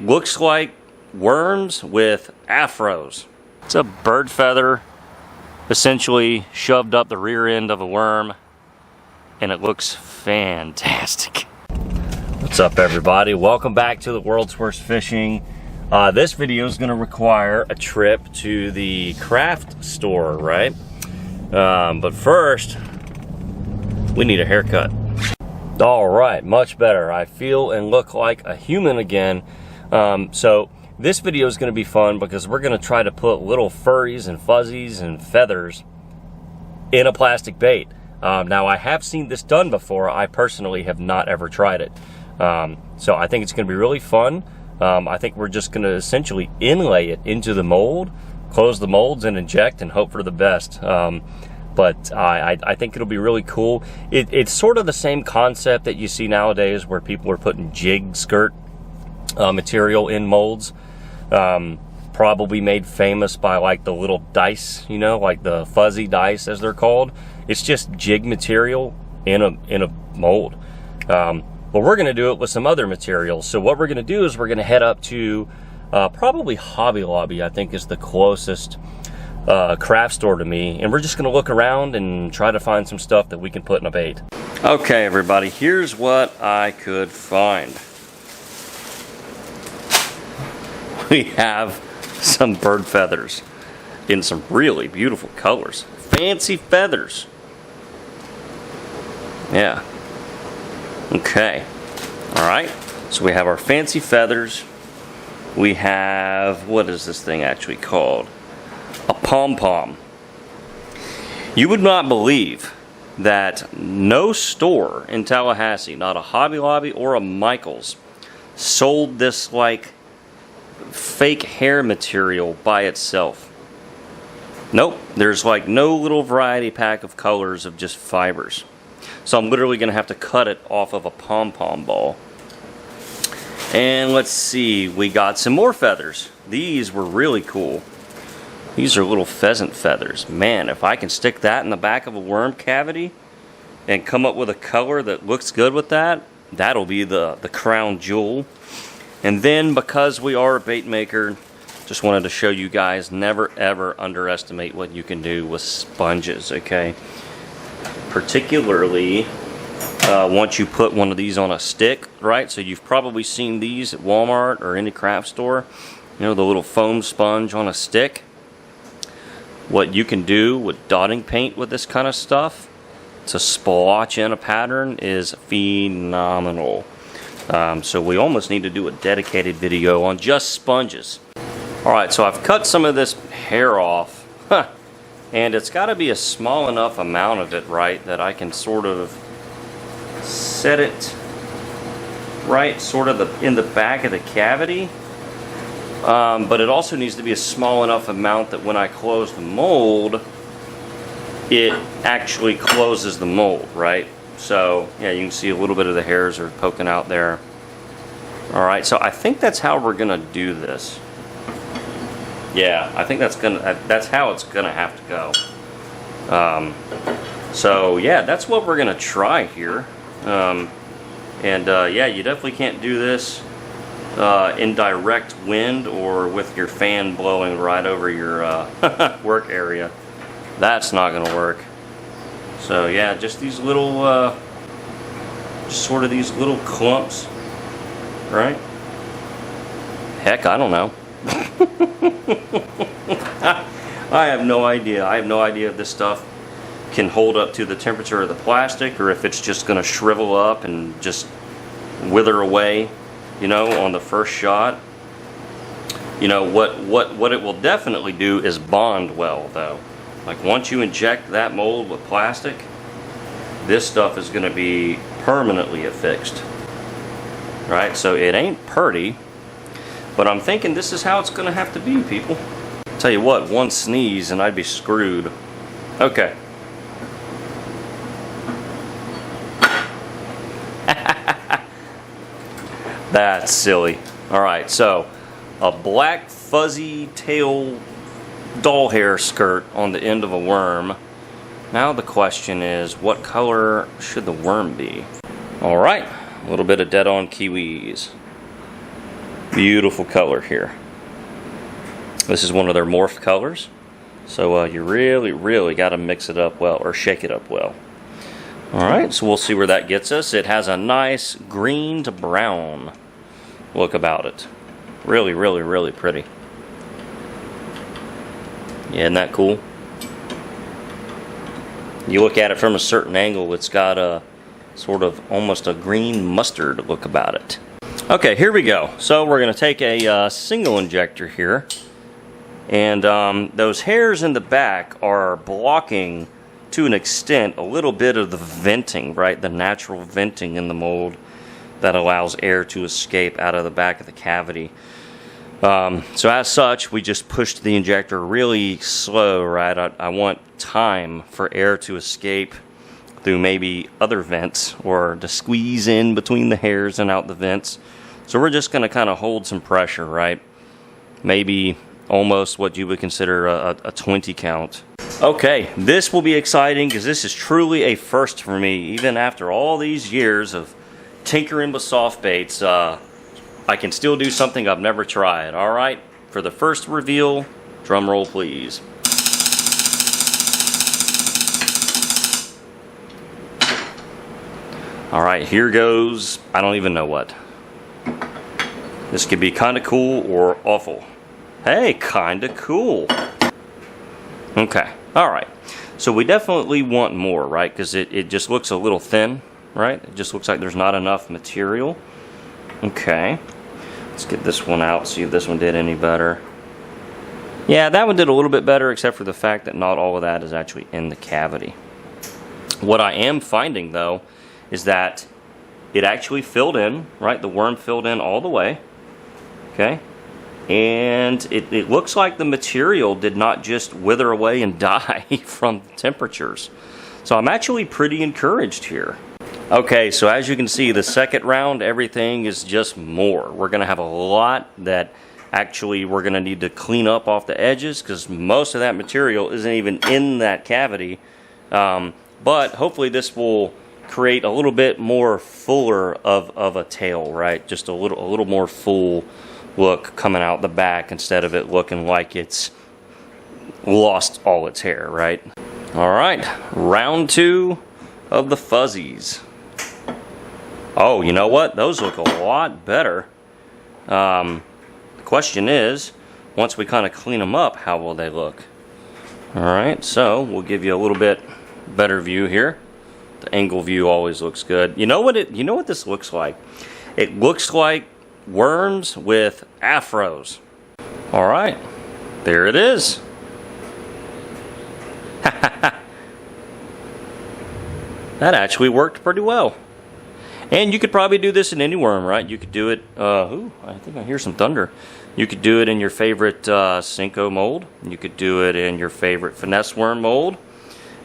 It looks like worms with afros. It's a bird feather essentially shoved up the rear end of a worm, and it looks fantastic. What's up, everybody? Welcome back to the World's Worst Fishing. This video is going to require a trip to the craft store, right? But first, we need a haircut. All right, much better. I feel and look like a human again. So this video is going to be fun because we're going to try to put little furries and fuzzies and feathers in a plastic bait. Now, I have seen this done before. I personally have not ever tried it. So I think it's going to be really fun. I think we're just going to essentially inlay it into the mold, close the molds and inject and hope for the best. But I think it'll be really cool. It's sort of the same concept that you see nowadays where people are putting jig skirt material in molds. Probably made famous by like the little dice, you know, like the fuzzy dice as they're called. It's just jig material in a mold. But we're going to do it with some other materials. So what we're going to do is we're going to head up to probably Hobby Lobby, I think is the closest craft store to me, and we're just going to look around and try to find some stuff that we can put in a bait. Okay, everybody, here's what I could find. We have some bird feathers in some really beautiful colors. Fancy feathers. Yeah. Okay. All right. So we have our fancy feathers. We have, what is this thing actually called? A pom-pom. You would not believe that no store in Tallahassee, not a Hobby Lobby or a Michael's, sold this like fake hair material by itself. Nope, there's like no little variety pack of colors of just fibers. So I'm literally going to have to cut it off of a pom-pom ball. And let's see, we got some more feathers. These were really cool. These are little pheasant feathers. Man, if I can stick that in the back of a worm cavity and come up with a color that looks good with that, that'll be the crown jewel. And then, because we are a bait maker, just wanted to show you guys, never ever underestimate what you can do with sponges, okay? Particularly once you put one of these on a stick, right? So you've probably seen these at Walmart or any craft store. You know, the little foam sponge on a stick. What you can do with dotting paint with this kind of stuff to splotch in a pattern is phenomenal. So we almost need to do a dedicated video on just sponges. Alright, so I've cut some of this hair off. And it's got to be a small enough amount of it, right, that I can sort of set it right sort of in the back of the cavity. But it also needs to be a small enough amount that when I close the mold, it actually closes the mold, right? So, yeah, you can see a little bit of the hairs are poking out there. Alright, so I think that's how we're going to do this. Yeah, I think that's how it's going to have to go. So, yeah, that's what we're going to try here. Yeah, you definitely can't do this in direct wind or with your fan blowing right over your work area. That's not going to work. So yeah, just these little, sort of these little clumps, right? Heck, I don't know. I have no idea. I have no idea if this stuff can hold up to the temperature of the plastic or if it's just going to shrivel up and just wither away. You know, on the first shot. You know, what it will definitely do is bond well, though. Like, once you inject that mold with plastic, this stuff is going to be permanently affixed. Right? So it ain't pretty, but I'm thinking this is how it's going to have to be, people. Tell you what, one sneeze and I'd be screwed. Okay. That's silly. Alright, so a black fuzzy tail doll hair skirt on the end of a worm. Now the question is, what color should the worm be? Alright, a little bit of dead-on kiwis. Beautiful color here. This is one of their morph colors. So you really got to mix it up well, or shake it up well. Alright, so we'll see where that gets us. It has a nice green to brown look about it. Really pretty. Yeah, isn't that cool? You look at it from a certain angle, it's got a sort of almost a green mustard look about it. Okay, here we go. So we're going to take a single injector here. And those hairs in the back are blocking, to an extent, a little bit of the venting, right? The natural venting in the mold that allows air to escape out of the back of the cavity. So as such, we just pushed the injector really slow, right? I want time for air to escape through maybe other vents, or to squeeze in between the hairs and out the vents. So we're just going to kind of hold some pressure, right? Maybe almost what you would consider a 20 count. Okay, this will be exciting because this is truly a first for me. Even after all these years of tinkering with soft baits, I can still do something I've never tried. Alright, for the first reveal, drum roll please. Alright, here goes, I don't even know what. This could be kind of cool or awful. Hey, kind of cool. Okay, alright. So we definitely want more, right? Because it just looks a little thin, right? It just looks like there's not enough material. Okay. Let's get this one out, see if this one did any better. Yeah, that one did a little bit better, except for the fact that not all of that is actually in the cavity. What I am finding, though, is that it actually filled in, right? The worm filled in all the way. Okay. And it looks like the material did not just wither away and die from temperatures. So I'm actually pretty encouraged here. Okay, so as you can see, the second round, everything is just more. We're going to have a lot that actually we're going to need to clean up off the edges, because most of that material isn't even in that cavity. But hopefully this will create a little bit more fuller of a tail, right? Just a little more full look coming out the back, instead of it looking like it's lost all its hair, right? Alright, round 2 of the fuzzies. Oh, you know what? Those look a lot better. The question is, once we kind of clean them up, how will they look? Alright, so we'll give you a little bit better view here. The angle view always looks good. You know what this looks like? It looks like worms with afros. Alright, there it is. That actually worked pretty well. And you could probably do this in any worm, right? You could do it, ooh, I think I hear some thunder. You could do it in your favorite Cinco mold. You could do it in your favorite finesse worm mold.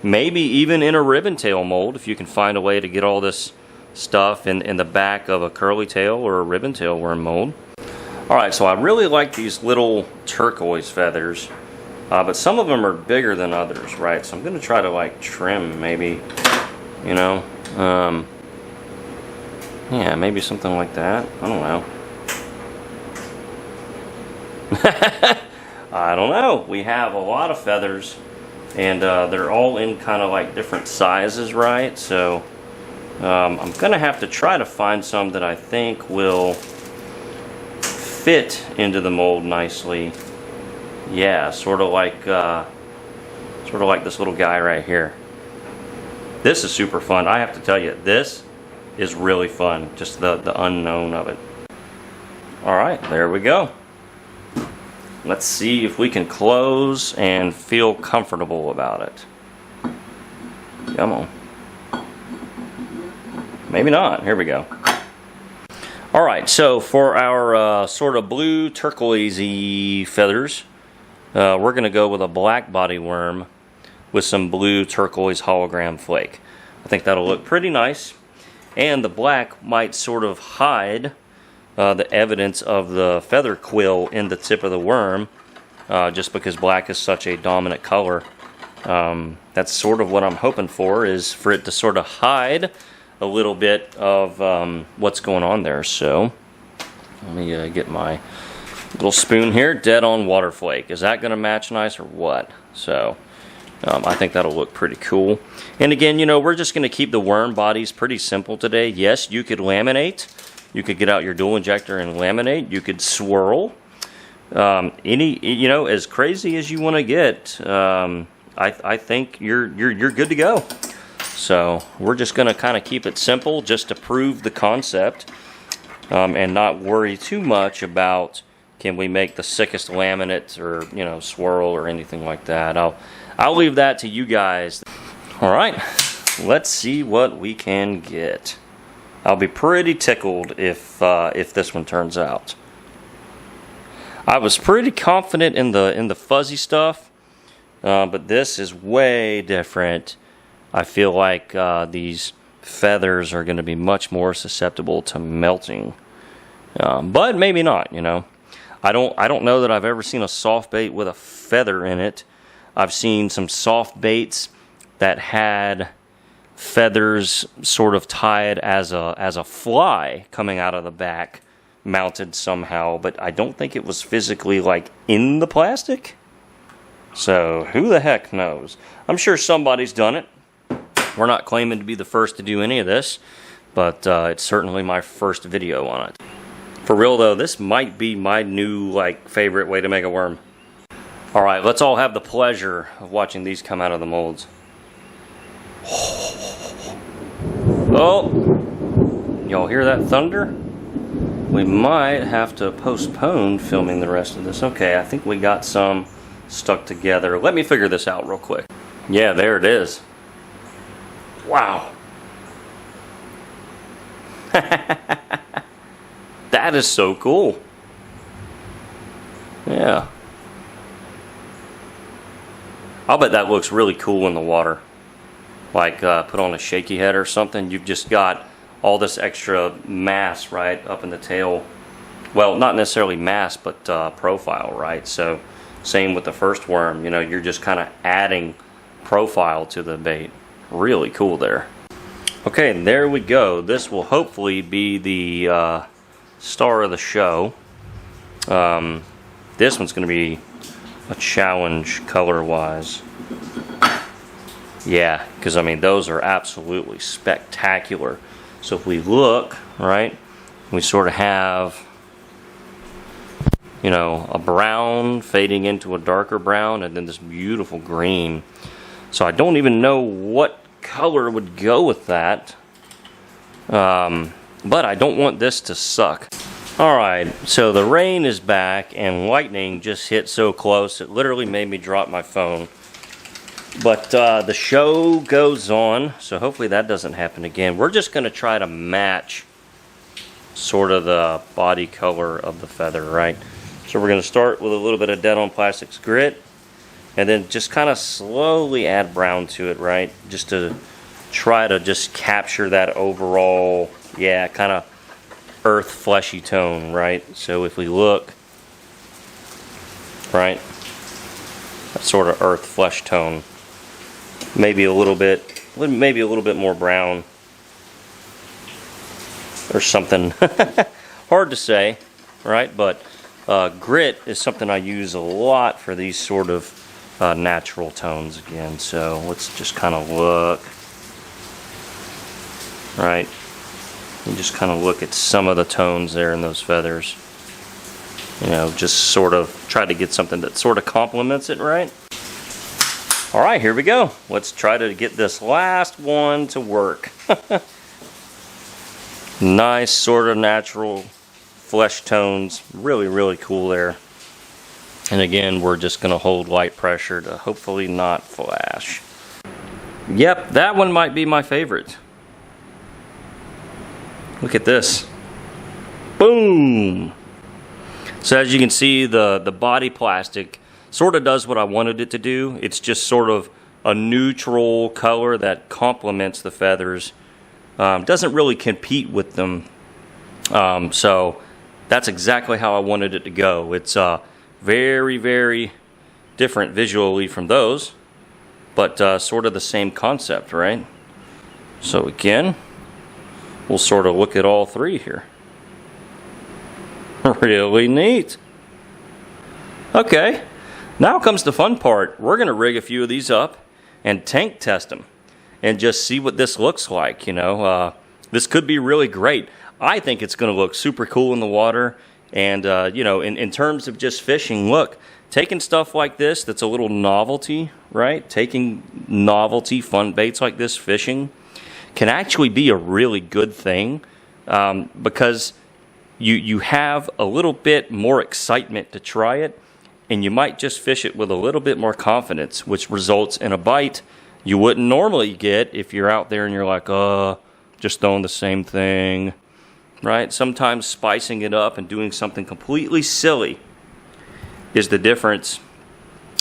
Maybe even in a ribbon tail mold, if you can find a way to get all this stuff in the back of a curly tail or a ribbon tail worm mold. Alright, so I really like these little turquoise feathers, but some of them are bigger than others, right? So I'm going to try to like trim maybe, you know, yeah, maybe something like that. I don't know. I don't know. We have a lot of feathers, and they're all in kind of like different sizes, right? So I'm going to have to try to find some that I think will fit into the mold nicely. Yeah, sort of like this little guy right here. This is super fun. I have to tell you, this is really fun. Just the unknown of it. Alright, there we go. Let's see if we can close and feel comfortable about it. Come on. Maybe not. Here we go. Alright, so for our sort of blue turquoisey feathers, we're going to go with a black body worm with some blue turquoise hologram flake. I think that'll look pretty nice. And the black might sort of hide the evidence of the feather quill in the tip of the worm, just because black is such a dominant color. That's sort of what I'm hoping for, is for it to sort of hide a little bit of what's going on there. So Let me get my little spoon here. Dead on water flake. Is that going to match nice or what? So I think that'll look pretty cool. And again, you know, we're just going to keep the worm bodies pretty simple today. Yes, you could laminate. You could get out your dual injector and laminate. You could swirl. You know, as crazy as you want to get, I think you're good to go. So we're just going to kind of keep it simple just to prove the concept, and not worry too much about can we make the sickest laminate or, you know, swirl or anything like that. I'll leave that to you guys. All right, let's see what we can get. I'll be pretty tickled if this one turns out. I was pretty confident in the fuzzy stuff, but this is way different. I feel like these feathers are going to be much more susceptible to melting, but maybe not. You know, I don't know that I've ever seen a soft bait with a feather in it. I've seen some soft baits that had feathers sort of tied as a fly coming out of the back, mounted somehow, but I don't think it was physically like in the plastic. So who the heck knows? I'm sure somebody's done it. We're not claiming to be the first to do any of this, but it's certainly my first video on it. For real though, this might be my new favorite way to make a worm. All right, let's all have the pleasure of watching these come out of the molds. Oh, y'all hear that thunder? We might have to postpone filming the rest of this. Okay, I think we got some stuck together. Let me figure this out real quick. Yeah, there it is. Wow. That is so cool. Yeah. I'll bet that looks really cool in the water. Like put on a shaky head or something. You've just got all this extra mass right up in the tail. Well, not necessarily mass, but profile, right? So same with the first worm. You know, you're just kind of adding profile to the bait. Really cool there. Okay, there we go. This will hopefully be the star of the show. This one's going to be a challenge color-wise. Yeah, because I mean those are absolutely spectacular. So if we look, right, we sort of have, you know, a brown fading into a darker brown, and then this beautiful green. So I don't even know what color would go with that, but I don't want this to suck. Alright, so the rain is back and lightning just hit so close it literally made me drop my phone. But the show goes on, so hopefully that doesn't happen again. We're just going to try to match sort of the body color of the feather, right? So we're going to start with a little bit of Dead on Plastics grit, and then just kind of slowly add brown to it, right? Just to try to just capture that overall, yeah, kind of earth fleshy tone, right? So if we look, right, that sort of earth flesh tone, maybe a little bit more brown or something. Hard to say, right? But grit is something I use a lot for these sort of natural tones again. So let's just kind of look, right? And just kind of look at some of the tones there in those feathers. You know, just sort of try to get something that sort of complements it, right? All right, here we go. Let's try to get this last one to work. Nice sort of natural flesh tones. Really, really cool there. And again, we're just going to hold light pressure to hopefully not flash. Yep, that one might be my favorite. Look at this. Boom! So as you can see, the body plastic sort of does what I wanted it to do. It's just sort of a neutral color that complements the feathers. Doesn't really compete with them. So that's exactly how I wanted it to go. It's very, very different visually from those, but sort of the same concept, right? So again, we'll sort of look at all three here. Really neat. Okay, now comes the fun part. We're gonna rig a few of these up and tank test them and just see what this looks like. You know, this could be really great. I think it's gonna look super cool in the water. And you know, in terms of just fishing, look, taking stuff like this that's a little novelty, right? Taking novelty fun baits like this fishing can actually be a really good thing, because you have a little bit more excitement to try it, and you might just fish it with a little bit more confidence, which results in a bite you wouldn't normally get if you're out there and you're like, just throwing the same thing, right? Sometimes spicing it up and doing something completely silly is the difference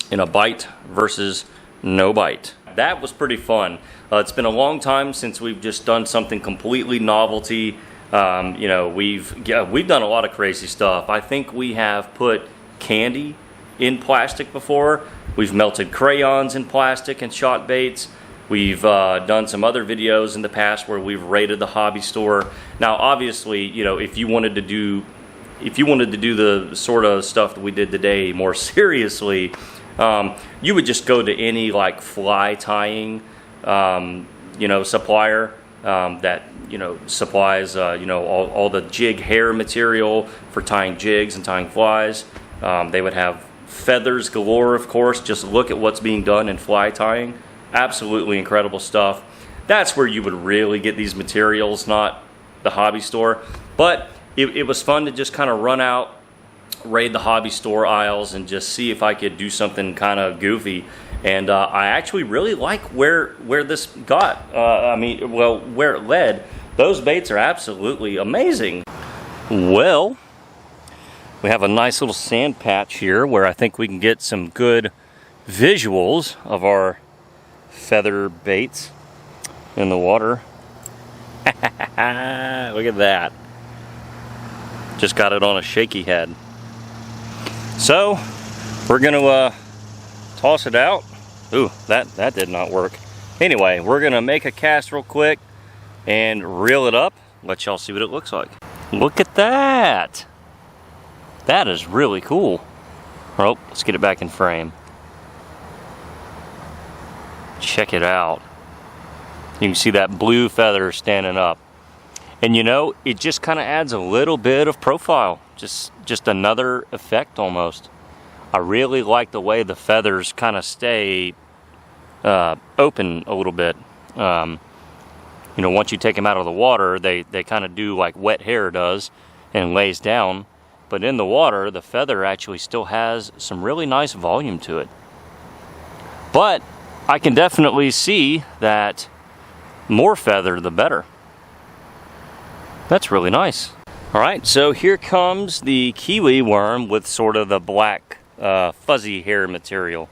in a bite versus no bite. That was pretty fun. It's been a long time since we've just done something completely novelty. You know, we've done a lot of crazy stuff. I think we have put candy in plastic before. We've melted crayons in plastic and shot baits. We've done some other videos in the past where we've raided the hobby store. Now, obviously, you know, if you wanted to do the sort of stuff that we did today more seriously, you would just go to any like fly tying, you know, supplier that, you know, supplies, you know, all the jig hair material for tying jigs and tying flies. They would have feathers galore, of course. Just look at what's being done in fly tying. Absolutely incredible stuff. That's where you would really get these materials, not the hobby store. But it was fun to just kind of run out, raid the hobby store aisles, and just see if I could do something kind of goofy. And I actually really like where this got. I mean, well, where it led. Those baits are absolutely amazing. Well, we have a nice little sand patch here where I think we can get some good visuals of our feather baits in the water. Look at that. Just got it on a shaky head. So we're gonna toss it out. Ooh, that did not work. Anyway, we're gonna make a cast real quick and reel it up. Let y'all see what it looks like. Look at that. That is really cool. Oh, let's get it back in frame. Check it out. You can see that blue feather standing up. And you know, it just kind of adds a little bit of profile. Just another effect almost. I really like the way the feathers kind of stay open a little bit. You know, once you take them out of the water, they kind of do like wet hair does and lays down. But in the water, the feather actually still has some really nice volume to it. But I can definitely see that more feather, the better. That's really nice. All right, so here comes the kiwi worm with sort of the black fuzzy hair material.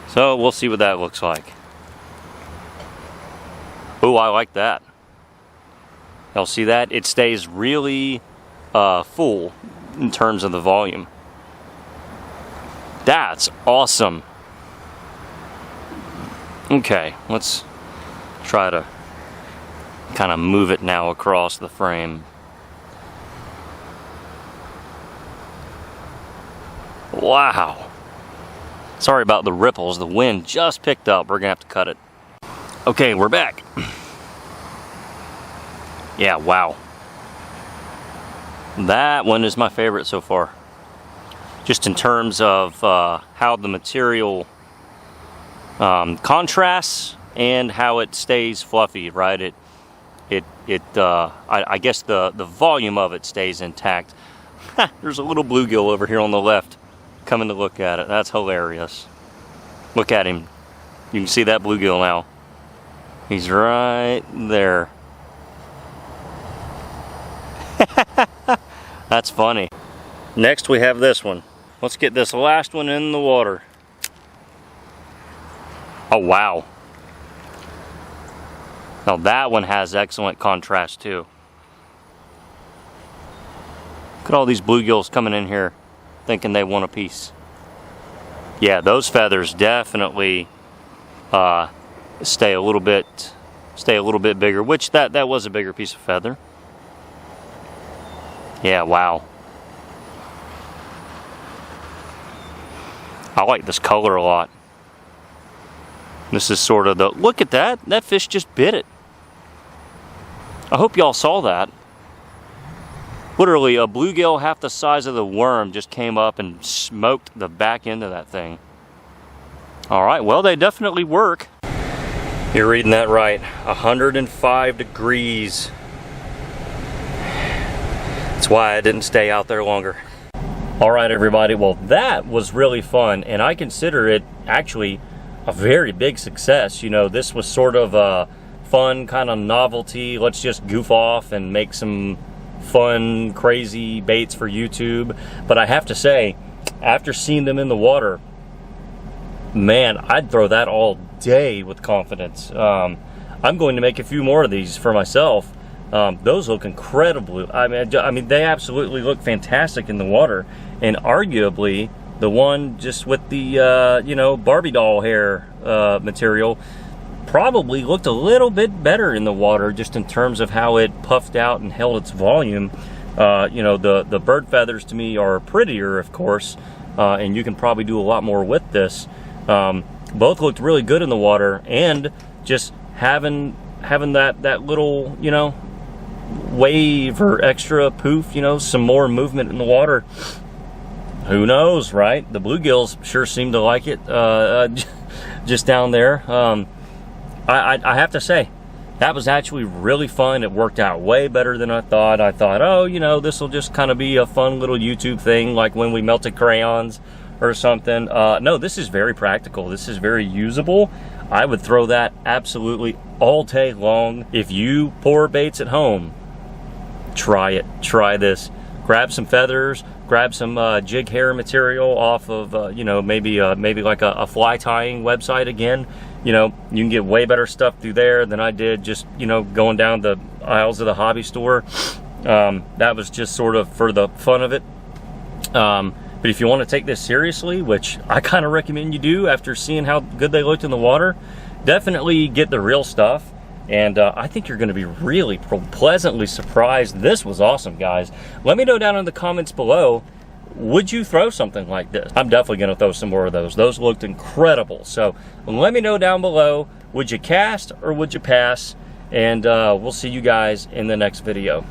So we'll see what that looks like. Oh, I like that. Y'all see that? It stays really full in terms of the volume. That's awesome. Okay, let's try to kind of move it now across the frame. Wow. Sorry about the ripples. The wind just picked up. We're gonna have to cut it. Okay, we're back. Yeah, wow. That one is my favorite so far. Just in terms of how the material contrasts and how it stays fluffy, right? I guess the volume of it stays intact. There's a little bluegill over here on the left coming to look at it. That's hilarious. Look at him. You can see that bluegill now. He's right there. That's funny. Next we have this one. Let's get this last one in the water. Oh wow. Now that one has excellent contrast too. Look at all these bluegills coming in here thinking they want a piece. Yeah, those feathers definitely stay a little bit bigger, which that was a bigger piece of feather. Yeah, wow. I like this color a lot. This is sort of the, look at that. That fish just bit it. I hope y'all saw that. Literally, a bluegill half the size of the worm just came up and smoked the back end of that thing. All right, well, they definitely work. You're reading that right. 105 degrees. That's why I didn't stay out there longer. All right, everybody. Well, that was really fun, and I consider it actually a very big success. You know, this was sort of a fun kind of novelty. Let's just goof off and make some fun, crazy baits for YouTube. But I have to say, after seeing them in the water, man, I'd throw that all day with confidence. I'm going to make a few more of these for myself. Those look incredible. I mean, they absolutely look fantastic in the water. And arguably, the one just with the, you know, Barbie doll hair material probably looked a little bit better in the water, just in terms of how it puffed out and held its volume. You know, the bird feathers to me are prettier, of course, and you can probably do a lot more with this. Both looked really good in the water, and just having that little, you know, wave or extra poof, you know, some more movement in the water. Who knows, right? The bluegills sure seem to like it just down there. I have to say, that was actually really fun. It worked out way better than I thought. I thought, oh, you know, this will just kind of be a fun little YouTube thing, like when we melted crayons or something. No, this is very practical. This is very usable. I would throw that absolutely all day long. If you pour baits at home, try it. Try this. Grab some feathers, grab some jig hair material off of, you know, maybe like a fly tying website again. You know, you can get way better stuff through there than I did just, you know, going down the aisles of the hobby store. That was just sort of for the fun of it. But if you want to take this seriously, which I kind of recommend you do after seeing how good they looked in the water, definitely get the real stuff. And I think you're going to be really pleasantly surprised. This was awesome, guys. Let me know down in the comments below, would you throw something like this? I'm definitely going to throw some more of those. Those looked incredible. So let me know down below, would you cast or would you pass? And we'll see you guys in the next video.